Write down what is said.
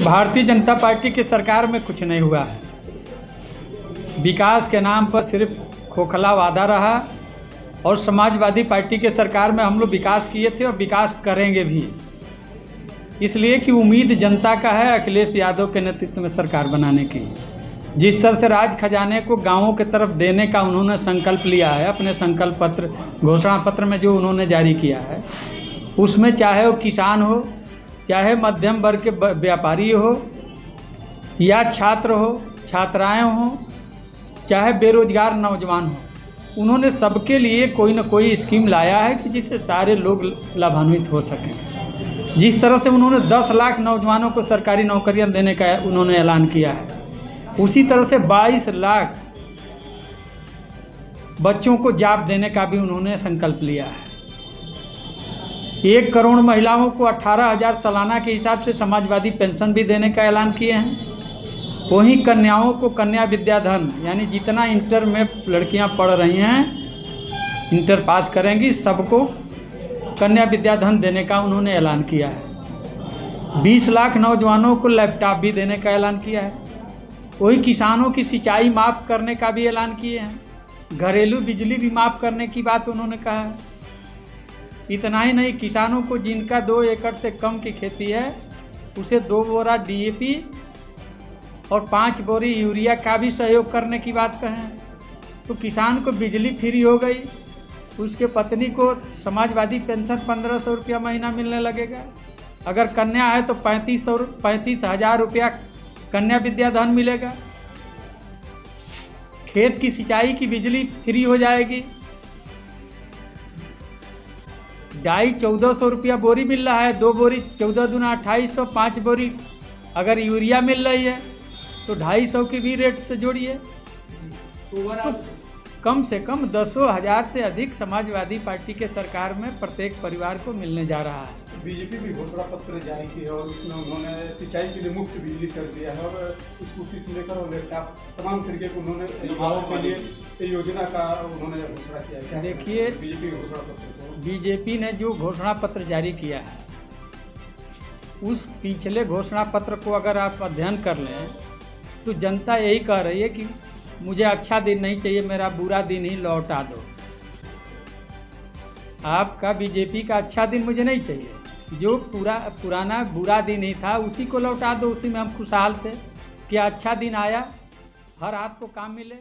Bharatiya Janata party की सरकार में कुछ नहीं हुआ है। विकास के नाम पर सिर्फ खोखला वादा रहा और समाजवादी पार्टी के सरकार में हम लोग विकास किए थे और विकास करेंगे भी, इसलिए कि उम्मीद जनता का है अखिलेश यादव के नेतृत्व में सरकार बनाने की। जिस तरह से राज खजाने को गांवों की तरफ देने का उन्होंने संकल्प लिया है, अपने संकल्प पत्र घोषणा पत्र में जो उन्होंने जारी किया है, उसमें चाहे वो किसान हो, चाहे मध्यम वर्ग के व्यापारी हो, या छात्र हो, छात्राएं हो, चाहे बेरोजगार नौजवान हो, उन्होंने सबके लिए कोई न कोई स्कीम लाया है कि जिससे सारे लोग लाभान्वित हो सकें। जिस तरह से उन्होंने 10 लाख नौजवानों को सरकारी नौकरियां देने का उन्होंने ऐलान किया है, उसी तरह से 22 लाख बच्चों को जॉब देने का भी उन्होंने संकल्प लिया है। 1 करोड़ महिलाओं को 18,000 सालाना के हिसाब से समाजवादी पेंशन भी देने का ऐलान किए हैं। वहीं कन्याओं को कन्या विद्याधन, यानी जितना इंटर में लड़कियां पढ़ रही हैं, इंटर पास करेंगी, सबको कन्या विद्याधन देने का उन्होंने ऐलान किया है। 20 लाख नौजवानों को लैपटॉप भी देने का ऐलान किया है। वही किसानों की सिंचाई माफ़ करने का भी ऐलान किए हैं। घरेलू बिजली भी माफ़ करने की बात उन्होंने कहा है। इतना ही नहीं, किसानों को जिनका 2 एकड़ से कम की खेती है, उसे 2 बोरा DAP और 5 बोरी यूरिया का भी सहयोग करने की बात कहें। तो किसान को बिजली फ्री हो गई, उसके पत्नी को समाजवादी पेंशन 1500 रुपया महीना मिलने लगेगा। अगर कन्या है तो 35,000 रुपया कन्या विद्याधन मिलेगा। खेत की सिंचाई की बिजली फ्री हो जाएगी। डाई 1400 रुपया बोरी मिल रहा है, 2 बोरी 14 दूना 2800, 5 बोरी अगर यूरिया मिल रही है तो 250 की भी रेट से जोड़िए, तो कम से कम 10,000 से अधिक समाजवादी पार्टी के सरकार में प्रत्येक परिवार को मिलने जा रहा है। बीजेपी भी घोषणा पत्र जारी किया और उसमें उन्होंने सिंचाई के लिए मुफ्त बिजली कर दिया है और स्कूटी से लेकर और लैपटॉप तमाम तरीके को उन्होंने युवाओं के लिए योजना का उन्होंने घोषणा किया है। देखिए, बीजेपी ने जो घोषणा पत्र जारी किया है, उस पिछले घोषणा पत्र को अगर आप अध्ययन कर लें तो जनता यही कह रही है कि मुझे अच्छा दिन नहीं चाहिए, मेरा बुरा दिन ही लौटा दो। आपका बीजेपी का अच्छा दिन मुझे नहीं चाहिए, जो पुराना बुरा दिन ही था उसी को लौटा दो, उसी में हम खुशहाल थे। क्या अच्छा दिन आया, हर हाथ को काम मिले।